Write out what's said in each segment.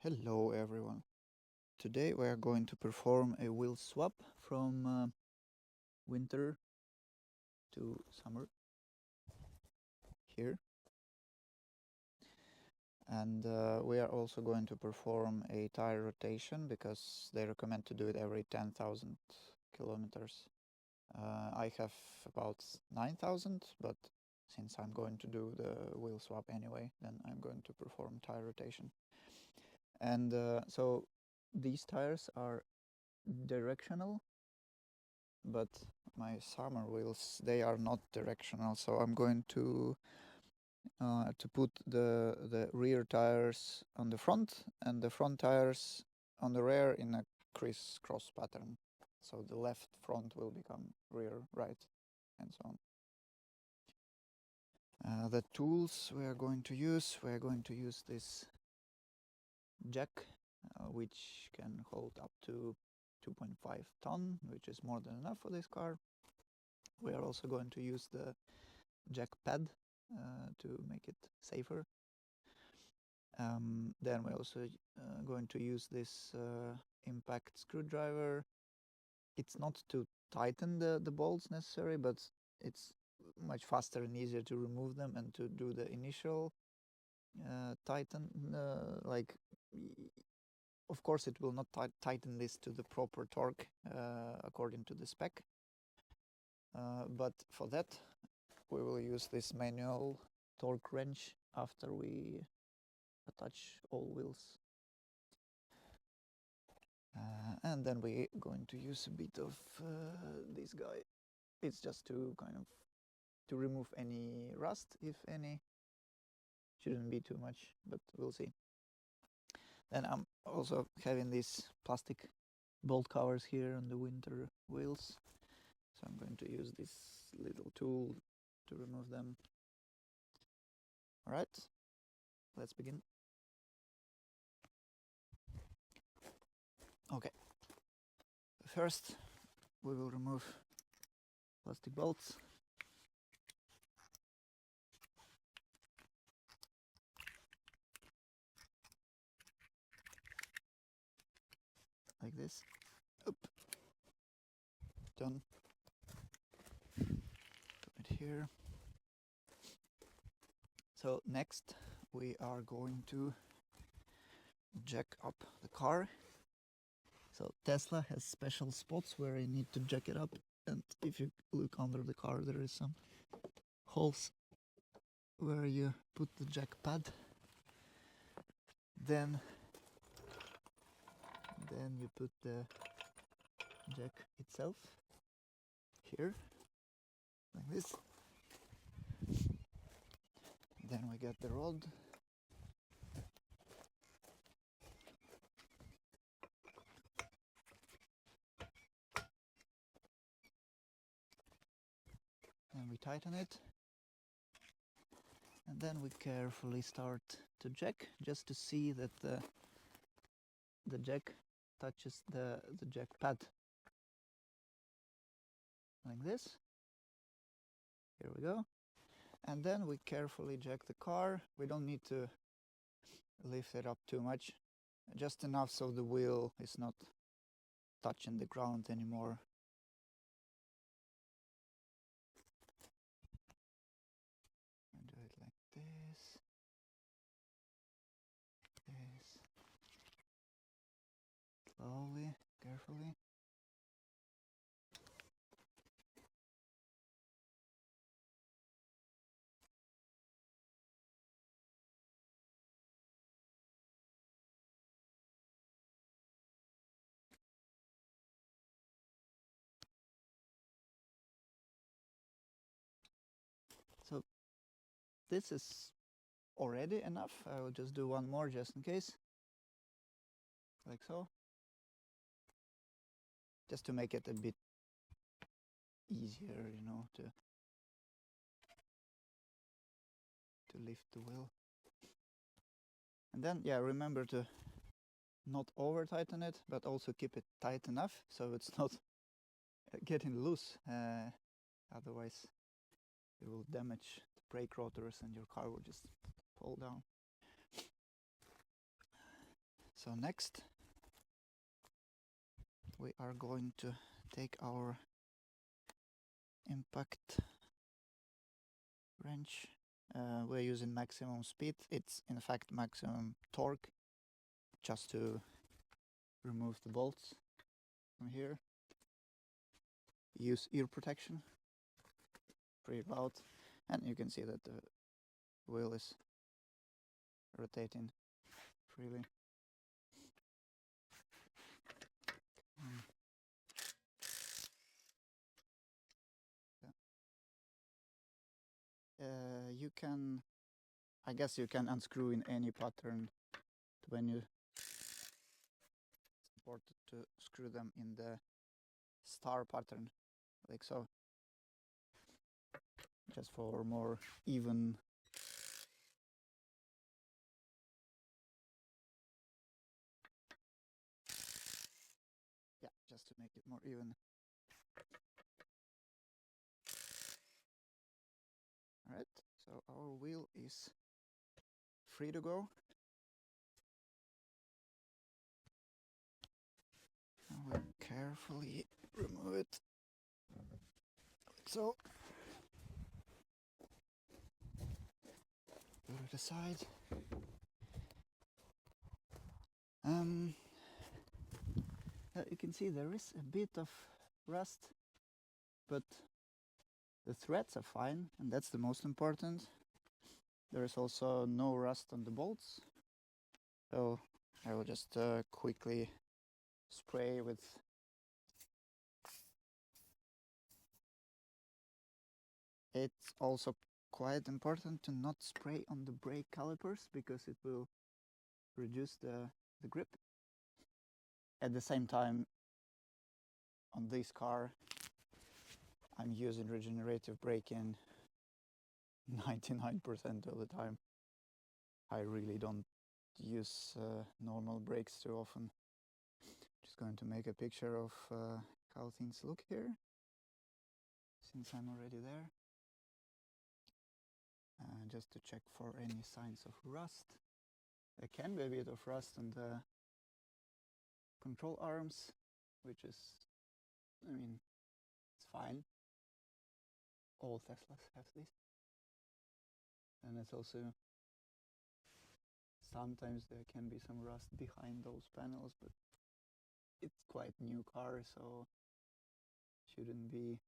Hello everyone. Today we are going to perform a wheel swap from winter to summer here. And we are also going to perform a tire rotation because they recommend to do it every 10,000 kilometers. I have about 9,000, but since I'm going to do the wheel swap anyway, then I'm going to perform tire rotation. And so these tires are directional, but my summer wheels, they are not directional, so I'm going to put the rear tires on the front and the front tires on the rear in a crisscross pattern. So the left front will become rear right, and so on. The tools we are going to use this jack, which can hold up to 2.5 ton, which is more than enough for this car. We are also going to use the jack pad to make it safer. Then we're also going to use this impact screwdriver. It's not to tighten the bolts necessary, but it's much faster and easier to remove them and to do the initial tighten. Of course, it will not tighten this to the proper torque according to the spec. But for that, we will use this manual torque wrench after we attach all wheels. And then we're going to use a bit of this guy. It's just to kind of to remove any rust, if any. Shouldn't be too much, but we'll see. Then I'm also having these plastic bolt covers here on the winter wheels. So I'm going to use this little tool to remove them. All right, let's begin. Okay, first we will remove plastic bolts. Like this. Up. Done. Put it here. So next we are going to jack up the car. So Tesla has special spots where you need to jack it up, and if you look under the car there is some holes where you put the jack pad. Then you put the jack itself here, like this. Then we get the rod. And we tighten it. And then we carefully start to jack, just to see that the jack touches the jack pad. Like this. Here we go. And then we carefully jack the car. We don't need to lift it up too much, just enough so the wheel is not touching the ground anymore. And do it like this. This. Slowly, carefully. So this is already enough. I will just do one more just in case. Like so. Just to make it a bit easier, you know, to lift the wheel. And then, yeah, remember to not over tighten it, but also keep it tight enough so it's not getting loose. Otherwise, it will damage the brake rotors and your car will just fall down. So next we are going to take our impact wrench. We're using maximum speed. It's in fact maximum torque, just to remove the bolts from here. Use ear protection, pretty loud, and you can see that the wheel is rotating freely. You can, I guess you can unscrew in any pattern when you, it's important to screw them in the star pattern, like so, just for more even. Yeah, just to make it more even. Alright, so our wheel is free to go. And we'll carefully remove it, like so. Put it aside. You can see there is a bit of rust, but the threads are fine, and that's the most important. There is also no rust on the bolts, so I will just quickly spray with it's also quite important to not spray on the brake calipers, because it will reduce the grip. At the same time, on this car I'm using regenerative braking 99% of the time. I really don't use normal brakes too often. Just going to make a picture of how things look here, since I'm already there. Just to check for any signs of rust. There can be a bit of rust on the control arms, which is, I mean, it's fine. All Teslas have this. And it's also, sometimes there can be some rust behind those panels, but it's quite new car, so shouldn't be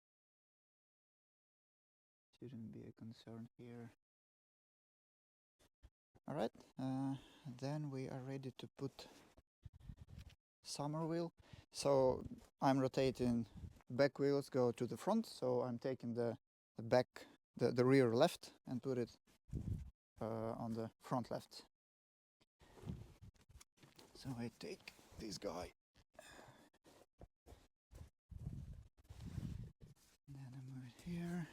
a concern here. Alright, then we are ready to put summer wheel. So I'm rotating, back wheels go to the front, so I'm taking the back, the rear left, and put it on the front left. So I take this guy, and then I move it here.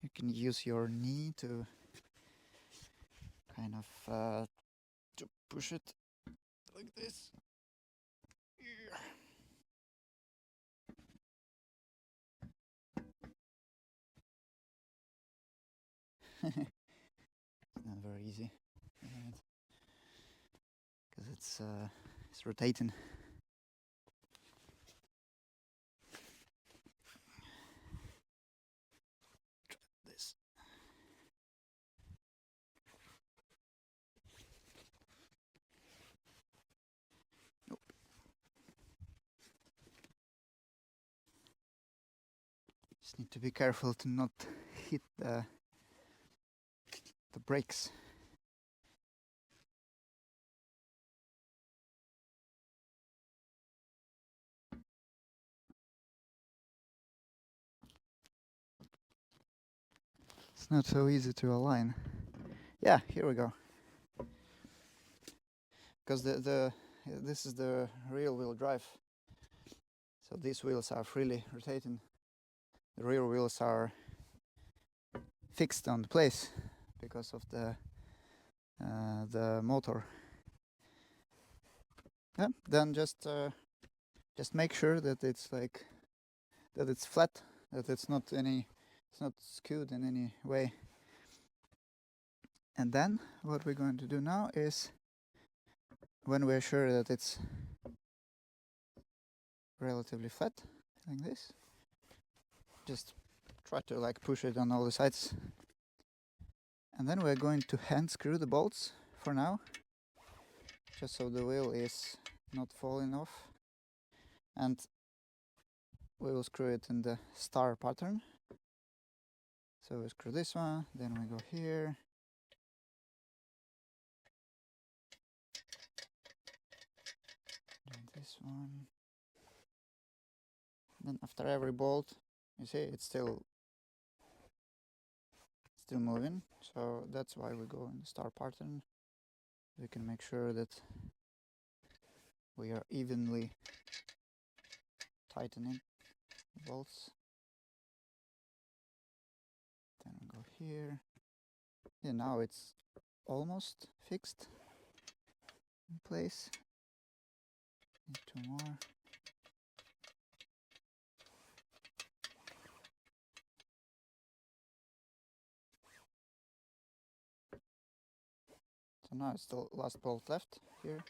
You can use your knee to kind of to push it like this. It's not very easy, because it's rotating. Try this. Nope. Just need to be careful to not hit the brakes. It's not so easy to align. Yeah, here we go. Because this is the rear wheel drive. So these wheels are freely rotating. The rear wheels are fixed on the place because of the motor. Yeah, then just make sure that it's flat, that it's not skewed in any way. And then what we're going to do now is, when we're sure that it's relatively flat, like this, just try to like push it on all the sides. And then we're going to hand screw the bolts for now, just so the wheel is not falling off. And we will screw it in the star pattern. So we screw this one, then we go here. And this one. Then after every bolt, you see it's still moving. So that's why we go in the star pattern. We can make sure that we are evenly tightening the bolts. Then we go here. Yeah, now it's almost fixed in place. Need two more. So now it's the last bolt left here.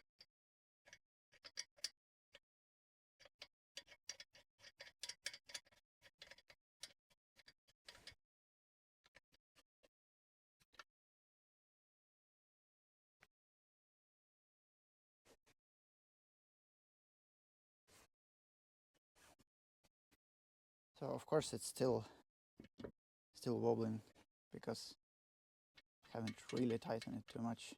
So of course it's still wobbling because I haven't really tightened it too much.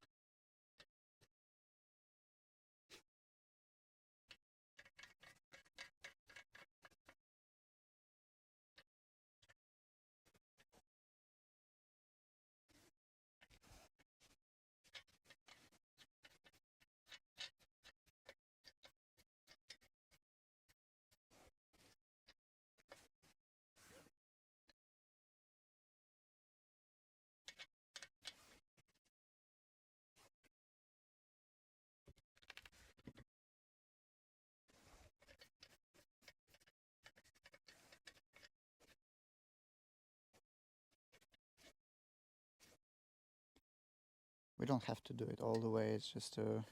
We don't have to do it all the way, it's just to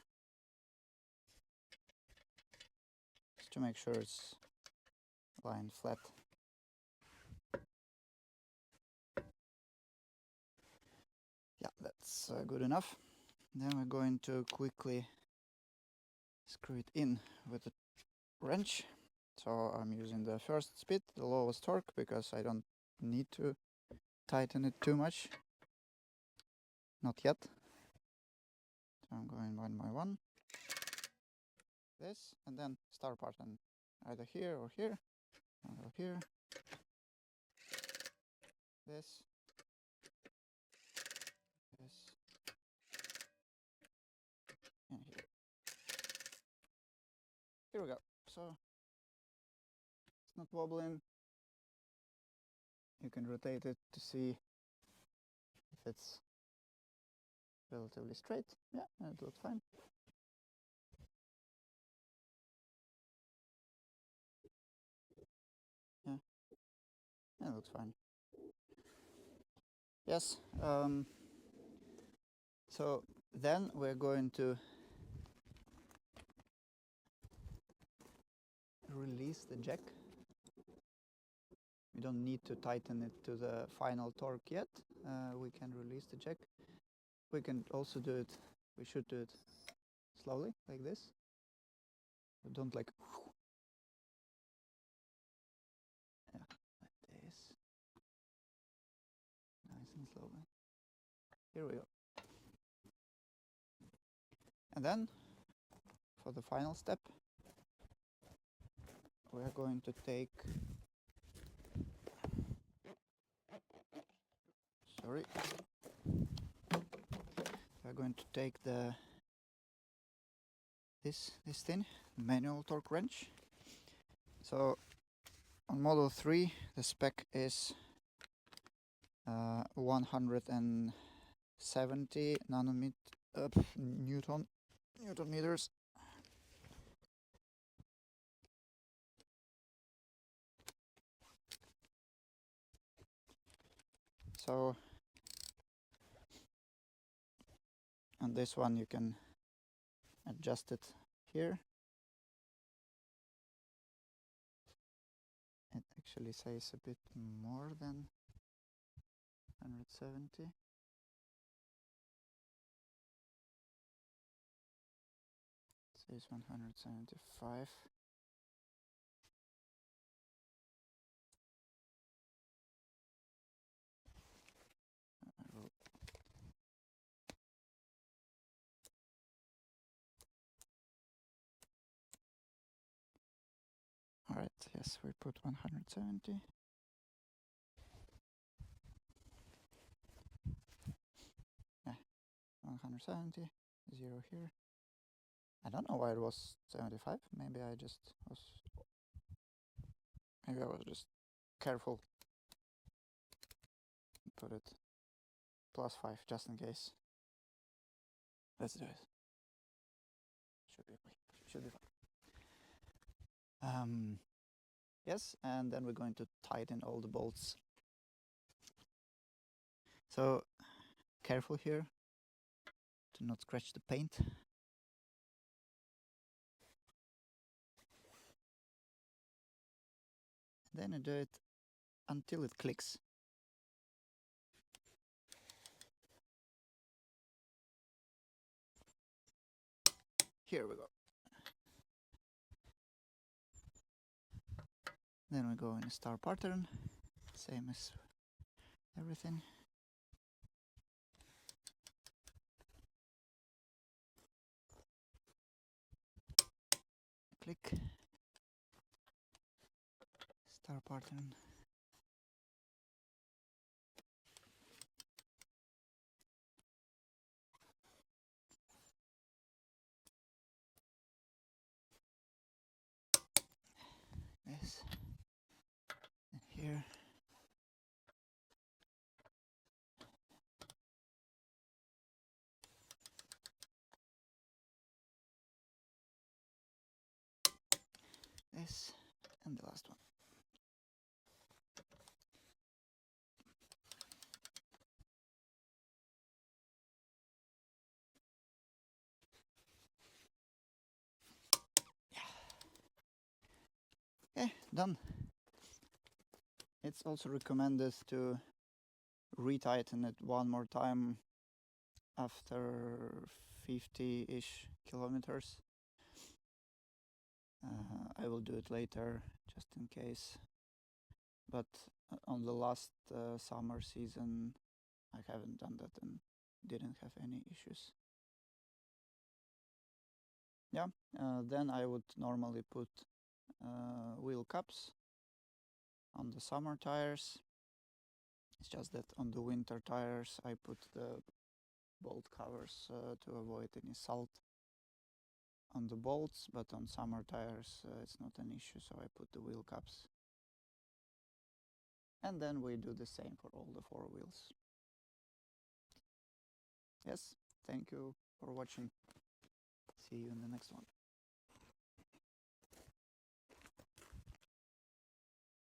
make sure it's lying flat. Yeah, that's good enough. Then we're going to quickly screw it in with a wrench. So I'm using the first speed, the lowest torque, because I don't need to tighten it too much. Not yet. So I'm going one by one. This, and then star pattern, either here or here. I'll go here. This. This. And here. Here we go. So it's not wobbling. You can rotate it to see if it's relatively straight. Yeah, it looks fine. Yeah, it looks fine. Yes. So then we're going to release the jack. We don't need to tighten it to the final torque yet. We can release the jack. We can also do it, we should do it slowly, like this. But don't like, yeah, like this. Nice and slowly. Here we go. And then, for the final step, we are going to take, sorry, we're going to take this thing, manual torque wrench. So on Model 3 the spec is 170 newton meters. So And this one you can adjust it here. It actually says a bit more than 170. It says 175. Alright, yes, we put 170. Yeah, 170, 0 here. I don't know why it was 75. Maybe I was just careful. Put it +5 just in case. Let's do it. Should be fine. Yes, and then we're going to tighten all the bolts. So careful here to not scratch the paint. Then I do it until it clicks. Here we go. Then we go in a star pattern, same as everything. Click. Star pattern. Yes. And here. This and the last one. Yeah, done. It's also recommended to retighten it one more time after 50-ish kilometers. I will do it later just in case, but on the last summer season I haven't done that and didn't have any issues. Yeah, then I would normally put wheel cups on the summer tires. It's just that on the winter tires I put the bolt covers to avoid any salt on the bolts, but on summer tires it's not an issue, so I put the wheel cups. And then we do the same for all the 4 wheels. Yes, thank you for watching. See you in the next one.